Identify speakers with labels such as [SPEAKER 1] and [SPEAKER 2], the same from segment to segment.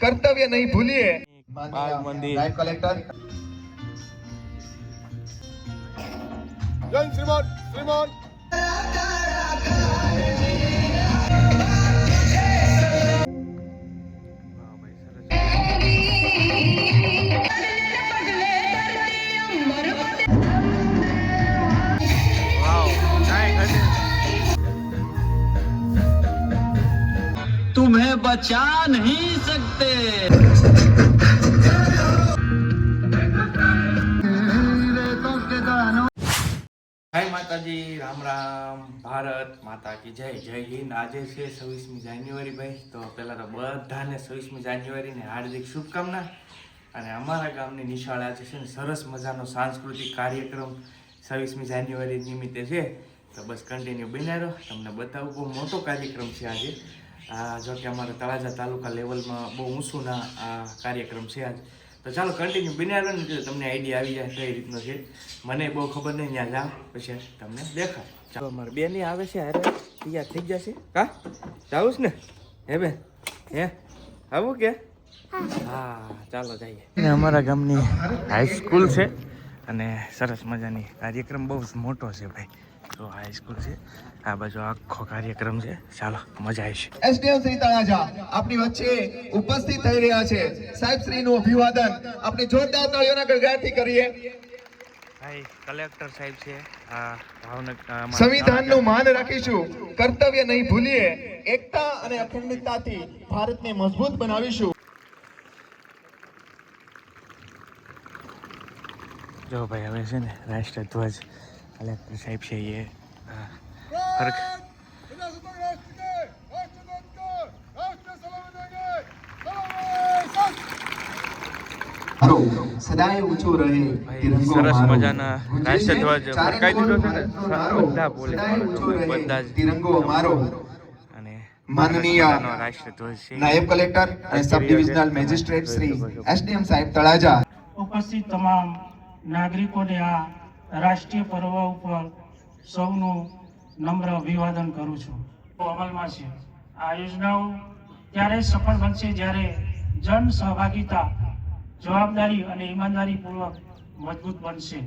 [SPEAKER 1] કર્તવ્ય નહીં ભૂલીએ.
[SPEAKER 2] બાલ મંદિર
[SPEAKER 1] નાયબ કલેક્ટર
[SPEAKER 3] જય શ્રીમાન શ્રીમાન
[SPEAKER 4] तुम्हें बचा नहीं सकते।
[SPEAKER 2] જય માતાજી, રામ રામ, ભારત માતા કી જય. જય હિન્દ. આજે છે 26મી જાન્યુઆરી ભાઈ. તો પહેલાં તો બધાને 26મી જાન્યુઆરીને હાર્દિક શુભકામના. અને અમારા ગામની નિશાળે આજે છે ને સરસ મજાનો સાંસ્કૃતિક કાર્યક્રમ 26મી જાન્યુઆરી નિમિત્તે છે. તો બસ કન્ટિન્યુ બન્યા રહો, તમને બતાવું. બહુ મોટો કાર્યક્રમ છે આજે. જો કે અમારા તળાજા તાલુકા લેવલમાં બહુ ઊંચુંના આ કાર્યક્રમ છે આજ. તો ચાલો કન્ટિન્યુ બન્યા રહો ને, તમને આઈડિયા આવી જાય કઈ રીતનો છે. મને બહુ ખબર નહીં, ત્યાં જાઓ પછી તમને દેખાય. ચાલો અમારે બેન આવે છે, અરે તૈયાર થઈ જશે. હા જાવું છે ને? હે બેન, હે આવું કે? હા ચાલો જઈએ. અમારા ગામની હાઈસ્કૂલ છે અને સરસ મજાની કાર્યક્રમ બહુ મોટો છે ભાઈ. તો હાઈસ્કૂલ છે, આ બાજુ આખો કાર્યક્રમ છે. ચાલો મજા આવશે.
[SPEAKER 1] એસડીએમ શ્રી તળાજા આપણી વચ્ચે ઉપસ્થિત થઈ રહ્યા છે. સાહેબ શ્રીનું અભિવાદન આપણે જોરદાર તાળીઓના ગણગણાટથી કરીએ.
[SPEAKER 2] ભાઈ કલેક્ટર સાહેબ છે આ ભાવનગર.
[SPEAKER 1] સંવિધાનનું માન રાખીશું, કર્તવ્ય નહીં ભૂલીએ, એકતા અને અખંડિતતાથી ભારતને મજબૂત બનાવીશું.
[SPEAKER 2] જો ભાઈ હવે છે ને રાષ્ટ્રધ્વજ કલેક્ટર સાહેબ છે એ ફરક
[SPEAKER 1] સદાય ઊંચો રહે તિરંગો
[SPEAKER 2] સરસ
[SPEAKER 1] મારો.
[SPEAKER 2] મજાના રાષ્ટ્રધ્વજ ફરકાઈ દીધો છે ને બધા બોલે બધા જ
[SPEAKER 1] તિરંગો મારો.
[SPEAKER 2] અને
[SPEAKER 1] માનનીય
[SPEAKER 2] રાષ્ટ્રધ્વજ છે.
[SPEAKER 1] નાયબ કલેક્ટર અને sub divisional magistrate Shri SDM સાહેબ તળાજા
[SPEAKER 5] ઉપસ્થિત તમામ નાગરિકોને આ રાષ્ટ્રીય પર્વ ઉપર સૌનું નમ્ર અભિવાદન કરું છું. અમલમાં છે આ યોજનાઓ ત્યારે સફળ બનશે જ્યારે જન સહભાગિતા, જવાબદારી અને ઈમાનદારી પૂર્વક મજબૂત બનશે.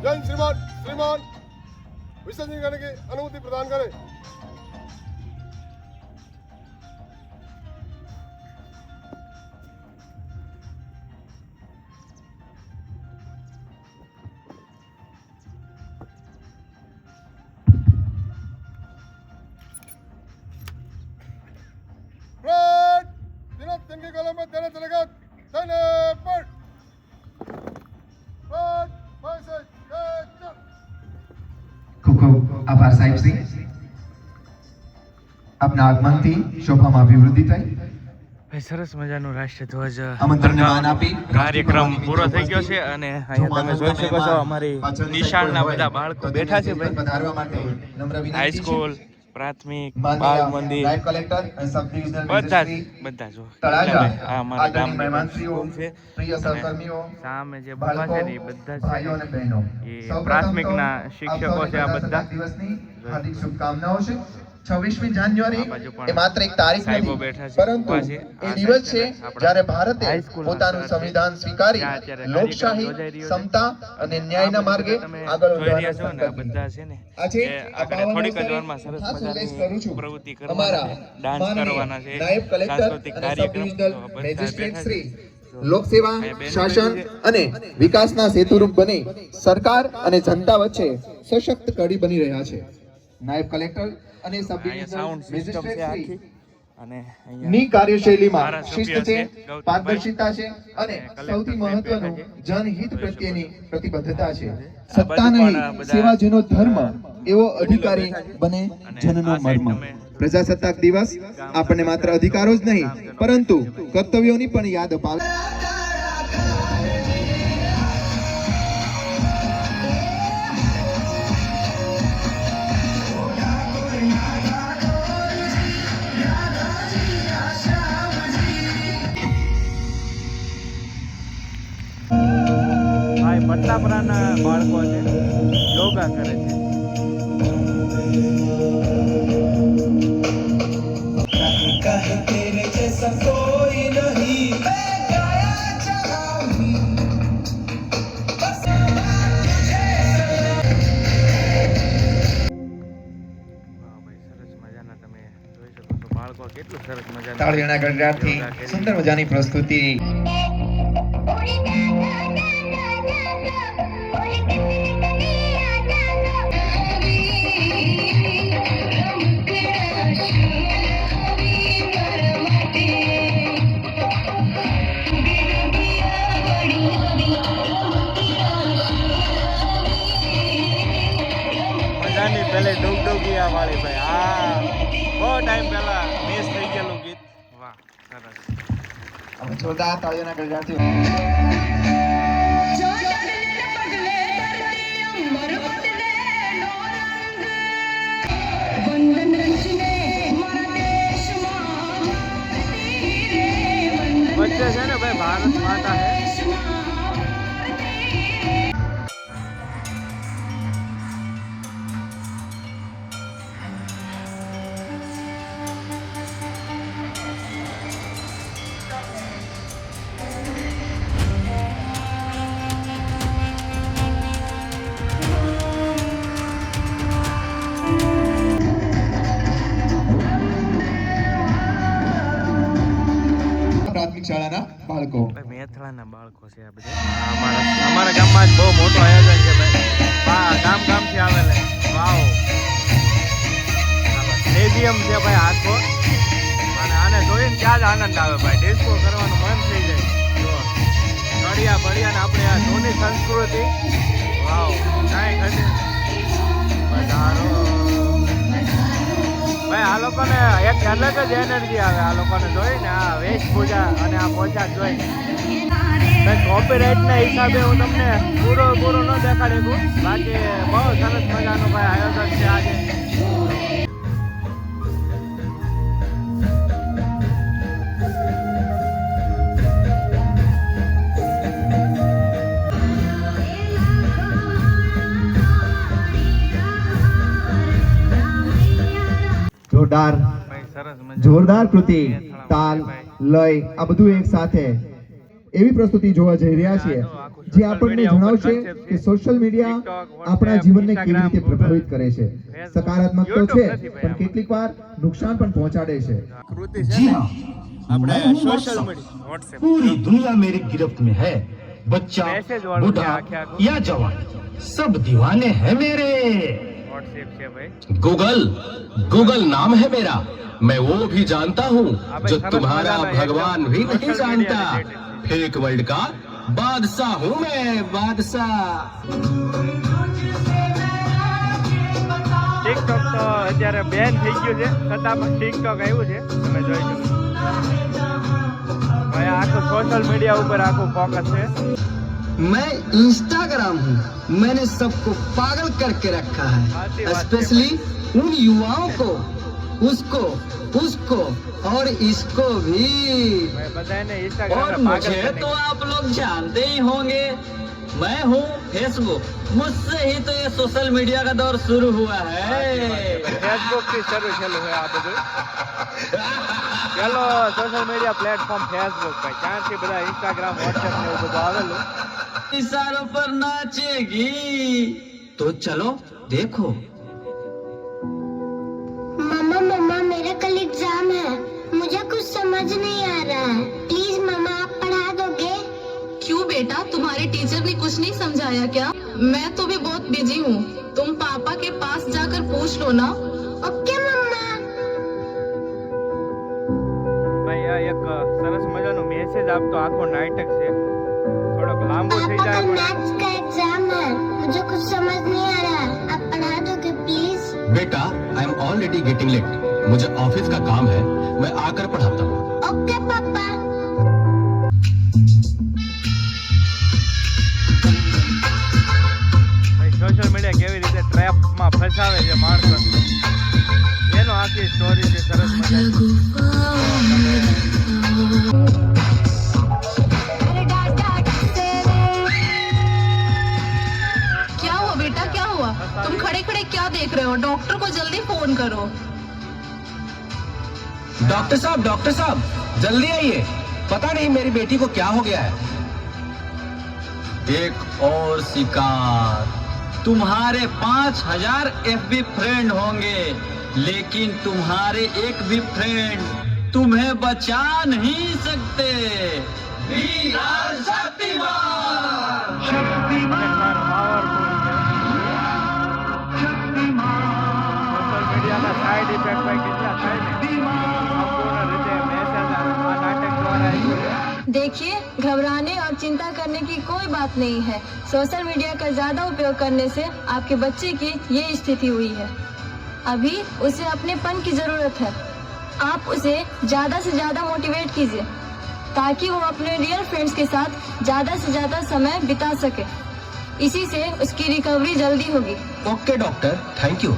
[SPEAKER 3] જય શ્રીમાન શ્રીમાન વિસર્જન करने की अनुमति प्रदान करें. तिनके कलम में देना चलेगा. पर
[SPEAKER 1] ખૂબ ખૂબ આભાર સાહેબ શ્રી. આપના આગમનથી શોભામાં અભિવૃદ્ધિ થઈ.
[SPEAKER 2] ભાઈ સરસ મજાનો રાષ્ટ્રધ્વજ
[SPEAKER 1] આમંત્રણને માન આપી
[SPEAKER 2] કાર્યક્રમ પૂરો થઈ ગયો છે. અને અહીંયા તમે જોઈ શકો છો અમારી નિશાળના બધા બાળકો બેઠા છે ભાઈ.
[SPEAKER 1] પધારવા માટે નમ્ર વિનંતી છે.
[SPEAKER 2] હાઈસ્કૂલ, પ્રાથમિક,
[SPEAKER 1] માનનીય
[SPEAKER 2] બાલ મંદિર,
[SPEAKER 1] નાયબ કલેક્ટર અને સબ ડિવિઝનલ
[SPEAKER 2] બધા
[SPEAKER 1] મેજિસ્ટ્રેટ
[SPEAKER 2] બધા જો
[SPEAKER 1] તળાજા
[SPEAKER 2] આ અમારા
[SPEAKER 1] આદરણીય
[SPEAKER 2] ગામની
[SPEAKER 1] મહેમાનશ્રીઓ,
[SPEAKER 2] સ્કૂલ છે.
[SPEAKER 1] પ્રિય
[SPEAKER 2] અને
[SPEAKER 1] સહકર્મીઓ,
[SPEAKER 2] સામે જે બાબા છે ને એ બધા જ
[SPEAKER 1] ભાઈઓ અને
[SPEAKER 2] છે
[SPEAKER 1] બહેનો,
[SPEAKER 2] એ
[SPEAKER 1] સૌપ્રથમ
[SPEAKER 2] પ્રાથમિકના
[SPEAKER 1] તો
[SPEAKER 2] શિક્ષકો
[SPEAKER 1] આપ
[SPEAKER 2] છે આ
[SPEAKER 1] સૌને
[SPEAKER 2] બધા.
[SPEAKER 1] પ્રજાસત્તાક દિવસની હાર્દિક શુભકામનાઓ છે. 26મી જાન્યુઆરી
[SPEAKER 2] આ બાજુ પણ
[SPEAKER 1] એ માત્ર એક તારીખ
[SPEAKER 2] સાહેબો
[SPEAKER 1] નથી,
[SPEAKER 2] બેઠા છે,
[SPEAKER 1] પરંતુ
[SPEAKER 2] ઊભા છે.
[SPEAKER 1] એ
[SPEAKER 2] આ
[SPEAKER 1] દિવસ છે
[SPEAKER 2] આપણા
[SPEAKER 1] જ્યારે ભારતે
[SPEAKER 2] હાઈસ્કૂલના
[SPEAKER 1] પોતાનું
[SPEAKER 2] સર છે.
[SPEAKER 1] સંવિધાન સ્વીકારી
[SPEAKER 2] ત્યાં અત્યારે
[SPEAKER 1] લોકશાહી,
[SPEAKER 2] કાર્યક્રમ યોજાઈ રહ્યો છે.
[SPEAKER 1] સમતા અને ન્યાયના માર્ગે
[SPEAKER 2] તમે
[SPEAKER 1] આગળ
[SPEAKER 2] જોઈ રહ્યા છો ને આ
[SPEAKER 1] વધવાનો
[SPEAKER 2] બધા છે ને
[SPEAKER 1] આજે
[SPEAKER 2] એ આગળ થોડીક જ
[SPEAKER 1] અવસરે
[SPEAKER 2] વારમાં સરસ
[SPEAKER 1] ખાસ ઉલ્લેખ કરું
[SPEAKER 2] મજાની
[SPEAKER 1] છું.
[SPEAKER 2] પ્રવૃત્તિ
[SPEAKER 1] અમારા
[SPEAKER 2] કરવાના છે, ડાન્સ
[SPEAKER 1] માનનીય
[SPEAKER 2] કરવાના છે,
[SPEAKER 1] નાયબ કલેક્ટર
[SPEAKER 2] સાંસ્કૃતિક
[SPEAKER 1] અને સબ
[SPEAKER 2] કાર્યક્રમ.
[SPEAKER 1] ડિવિઝનલ
[SPEAKER 2] તો બધા
[SPEAKER 1] મેજિસ્ટ્રેટ
[SPEAKER 2] બેઠા
[SPEAKER 1] શ્રી
[SPEAKER 2] છે.
[SPEAKER 1] લોકસેવા, શાસન અને વિકાસના સેતુરૂપ બની સરકાર અને જનતા વચ્ચે સશક્ત કડી બની રહ્યા છે. નાયબ કલેક્ટર અને સબ
[SPEAKER 2] અહીંયા
[SPEAKER 1] ડિવિઝનલ
[SPEAKER 2] સાઉન્ડ સિસ્ટમ
[SPEAKER 1] મેજિસ્ટ્રેટ
[SPEAKER 2] છે
[SPEAKER 1] શ્રી
[SPEAKER 2] આખી. અને
[SPEAKER 1] ની
[SPEAKER 2] અહીંયા
[SPEAKER 1] કાર્યશૈલીમાં
[SPEAKER 2] ધારાસભ્ય
[SPEAKER 1] શિસ્ત
[SPEAKER 2] છે,
[SPEAKER 1] છે,
[SPEAKER 2] ગૌતમભાઈ.
[SPEAKER 1] પારદર્શિતા છે અને
[SPEAKER 2] કલેક્ટર
[SPEAKER 1] સૌથી
[SPEAKER 2] સાહેબ
[SPEAKER 1] મહત્વનું
[SPEAKER 2] બેઠા છે.
[SPEAKER 1] જનહિત પ્રત્યેની પ્રતિબદ્ધતા છે.
[SPEAKER 2] આ
[SPEAKER 1] સત્તા
[SPEAKER 2] બાજુ
[SPEAKER 1] નહીં,
[SPEAKER 2] પણ બધા
[SPEAKER 1] સેવા જેનો ધર્મ એવો અધિકારી બને
[SPEAKER 2] અને
[SPEAKER 1] જનનો
[SPEAKER 2] આ સાઈડ
[SPEAKER 1] મર્મ.
[SPEAKER 2] તમે
[SPEAKER 1] પ્રજાસત્તાક દિવસ આપણને માત્ર અધિકારો જ નહીં પરંતુ કર્તવ્યોની પણ યાદ અપાવે.
[SPEAKER 2] નાનાપરાના બાળકો છે યોગા કરે છે. બાળકો કેટલું સરસ મજાનું
[SPEAKER 1] તાળીઓના ગણગણાટથી સુંદર મજાની પ્રસ્તુતિ.
[SPEAKER 2] મજાની પેલે ડુગડુગિયા વાળી ભાઈ. હા, બહુ ટાઈમ પહેલા મિસ થઈ ગયેલું ગીત. વાહ, સરસ.
[SPEAKER 1] હવે જોરદાર તાળીઓના ગણગણાટથી
[SPEAKER 2] વચ્ચે છે ને ભાઈ ભારત માતા હે.
[SPEAKER 1] પ્રાથમિક શાળાના બાળકો.
[SPEAKER 2] મેથળાના બાળકો છે આ બધા. અમારા ગામમાં જ બહુ મોટું આયોજન છે ભાઈ. ગામથી આવેલા. વાવ, સ્ટેડિયમ છે ભાઈ આખો. અને આને જોઈને ત્યાં જ આનંદ આવે ભાઈ. ડિસ્કો કરવાનું મન થઈ જાય. જો ઘડિયા ભડિયા ને આપણે આ જૂની સંસ્કૃતિ. વાવ, કાંઈ ઘટી વધારો ભાઈ. આ લોકોને એક અલગ જ એનર્જી આવે આ લોકોને જોઈને. આ વેશભૂષા અને આ પોશાક જોઈને કોપીરાઇટના હિસાબે હું તમને પૂરો ન દેખાડી શકું. બાકી બહુ સરસ મજાનું ભાઈ આયોજન છે આજે.
[SPEAKER 1] જોરદાર
[SPEAKER 2] ભાઈ સરસ મજા.
[SPEAKER 1] જોરદાર કૃતિ, તાલ, લય આ બધું એક સાથે એવી પ્રસ્તુતિ જોવા જઈ રહ્યા છીએ જે આપણને જણાવશે કે સોશિયલ મીડિયા આપણા જીવનને કેવી રીતે પ્રભાવિત કરે છે. સકારાત્મક તો છે પણ કેટલીક વાર નુકસાન પણ પહોંચાડે છે.
[SPEAKER 2] કૃતિ
[SPEAKER 6] जी
[SPEAKER 2] છે
[SPEAKER 6] हाँ,
[SPEAKER 2] આપણે
[SPEAKER 6] मैं हूँ
[SPEAKER 2] સોશિયલ
[SPEAKER 6] WhatsApp।
[SPEAKER 2] મીડિયા વોટ્સએપ
[SPEAKER 6] पूरी दुनिया मेरी गिरफ्त में है। बच्चा
[SPEAKER 2] मैसेज वालों
[SPEAKER 6] बूढ़ा
[SPEAKER 2] के आँखें आँखों।
[SPEAKER 6] या जवान सब दीवाने हैं मेरे।
[SPEAKER 2] વોટ્સએપ છે ભાઈ.
[SPEAKER 7] गूगल गूगल नाम है मेरा, मैं वो भी जानता हूँ
[SPEAKER 2] अबे
[SPEAKER 7] जो
[SPEAKER 2] सरस
[SPEAKER 7] तुम्हारा
[SPEAKER 2] मजा ना
[SPEAKER 7] भगवान
[SPEAKER 2] एकदम
[SPEAKER 7] भी नहीं
[SPEAKER 2] सोशल
[SPEAKER 7] जानता।
[SPEAKER 2] Media related.
[SPEAKER 7] फेक वर्ल्ड का बादशाह हूँ मैं, बादशाह।
[SPEAKER 2] ટિકટોક તો અત્યારે બેન થઈ ગયું છે, છતાં પણ ટિકટોક આવ્યું છે. તમે જોઈ શકો ભાઈ. આખું સોશિયલ મીડિયા ઉપર આખું ફોકસ છે.
[SPEAKER 8] मैं इंस्टाग्राम हूँ, मैंने सबको पागल करके रखा
[SPEAKER 2] अच्छी
[SPEAKER 8] है,
[SPEAKER 2] बात है
[SPEAKER 8] स्पेशली उन युवाओं को, उसको और इसको भी।
[SPEAKER 2] ભાઈ બધાને ઇન્સ્ટાગ્રામ
[SPEAKER 8] और मुझे तो आप लोग जानते ही होंगे, मैं हूँ फेसबुक। मुझसे ही तो ये सोशल मीडिया का दौर शुरू हुआ है।
[SPEAKER 2] ફેસબુક થી શરૂ થયેલું છે આ બધું. પેલો સોશિયલ મીડિયા પ્લેટફોર્મ ફેસબુક ભાઈ. ત્યાંથી બધા ઇન્સ્ટાગ્રામ, વોટ્સએપ ને એવું બધું આવેલું.
[SPEAKER 8] इशारों पर नाचेगी तो चलो देखो।
[SPEAKER 9] मम्मा मम्मा मेरा कल एग्जाम है, मुझे कुछ समझ नहीं आ रहा है, प्लीज मम्मा आप पढ़ा दोगे?
[SPEAKER 10] क्यों बेटा, तुम्हारे टीचर ने कुछ नहीं समझाया क्या? मैं तो भी बहुत बिजी हूँ, तुम पापा के पास जाकर पूछ लो ना।
[SPEAKER 9] ओके मम्मा।
[SPEAKER 2] ભાઈ આ એક સરસ મજાનો મેસેજ આપતો આખો નાટક છે. થોડોક લાંબો થઈ
[SPEAKER 9] पापा
[SPEAKER 2] જાય
[SPEAKER 9] कल
[SPEAKER 2] પણ
[SPEAKER 9] मैथ्स का एग्जाम है, मुझे कुछ समझ नहीं आ रहा है, आप पढ़ा दोगे प्लीज?
[SPEAKER 7] बेटा, I am already getting late, मुझे ऑफिस का काम है, मैं आकर पढ़ाता हूँ।
[SPEAKER 9] ओके पापा।
[SPEAKER 2] ભાઈ સોશિયલ મીડિયા કેવી રીતે ટ્રેપમાં ફસાવે છે માણસો, એનો આખી સ્ટોરી છે સરસ મજાની.
[SPEAKER 10] डॉक्टर को जल्दी फोन करो।
[SPEAKER 7] डॉक्टर साहब जल्दी आइए, पता नहीं मेरी बेटी को क्या हो गया है।
[SPEAKER 8] एक और शिकार। तुम्हारे 5000 FB फ्रेंड होंगे, लेकिन तुम्हारे एक भी फ्रेंड तुम्हें बचा नहीं सकते। वीर शक्तिमान।
[SPEAKER 2] સોશિયલ મીડિયાના સાઈડ ઇફેક્ટ ભાઈ કેટલા થાય ને સંપૂર્ણ રીતે મેસેજ આ નાટક દ્વારા આવ્યું છે।
[SPEAKER 10] देखिए, घबराने और चिंता करने की कोई बात नहीं है। सोशल मीडिया का ज्यादा उपयोग करने से आपके बच्चे की ये स्थिति हुई है। अभी उसे अपनेपन की जरूरत है। आप उसे ज्यादा से ज्यादा मोटिवेट कीजिए ताकि वो अपने रियल फ्रेंड्स के साथ ज्यादा से ज्यादा समय बिता सके। इसी से उसकी रिकवरी जल्दी होगी।
[SPEAKER 7] Okay doctor, thank you.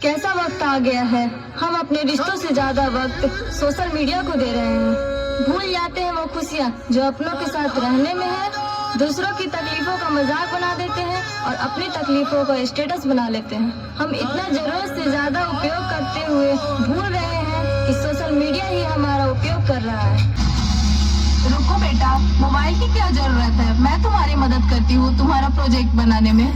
[SPEAKER 10] कैसा वक्त आ गया है, हम अपने रिश्तों से ज्यादा वक्त सोशल मीडिया को दे रहे हैं। भूल जाते हैं वो खुशियाँ जो अपनों के साथ रहने में है। दूसरों की तकलीफों का मजाक बना देते हैं और अपनी तकलीफों का स्टेटस बना लेते हैं। हम इतना जरूरत से ज्यादा उपयोग करते हुए भूल रहे हैं कि सोशल मीडिया ही हमारा उपयोग कर रहा है। रुको बेटा, मोबाइल की क्या जरूरत है, मैं तुम्हारी मदद करती हूँ तुम्हारा प्रोजेक्ट बनाने में।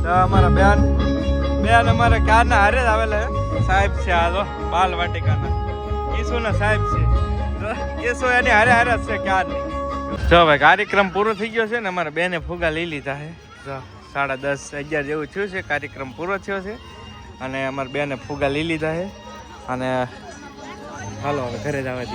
[SPEAKER 2] તો અમારા બેન અમારા ક્યારના હારે જ આવેલા સાહેબ છે, આ તો બાલ વાટિકાના ઈસુના સાહેબ છે, ઈસુ એની હારે હારે જ છે ક્યારની। જો ભાઈ કાર્યક્રમ પૂરો થઈ ગયો છે ને અમારા બેને ફુગા લઈ લીધા છે। જો 10:30 11 જેવું થયું છે, કાર્યક્રમ પૂરો થયો છે અને અમારા બેને ફુગા લઈ લીધા છે અને હાલો હવે ઘરે જવા દઈએ।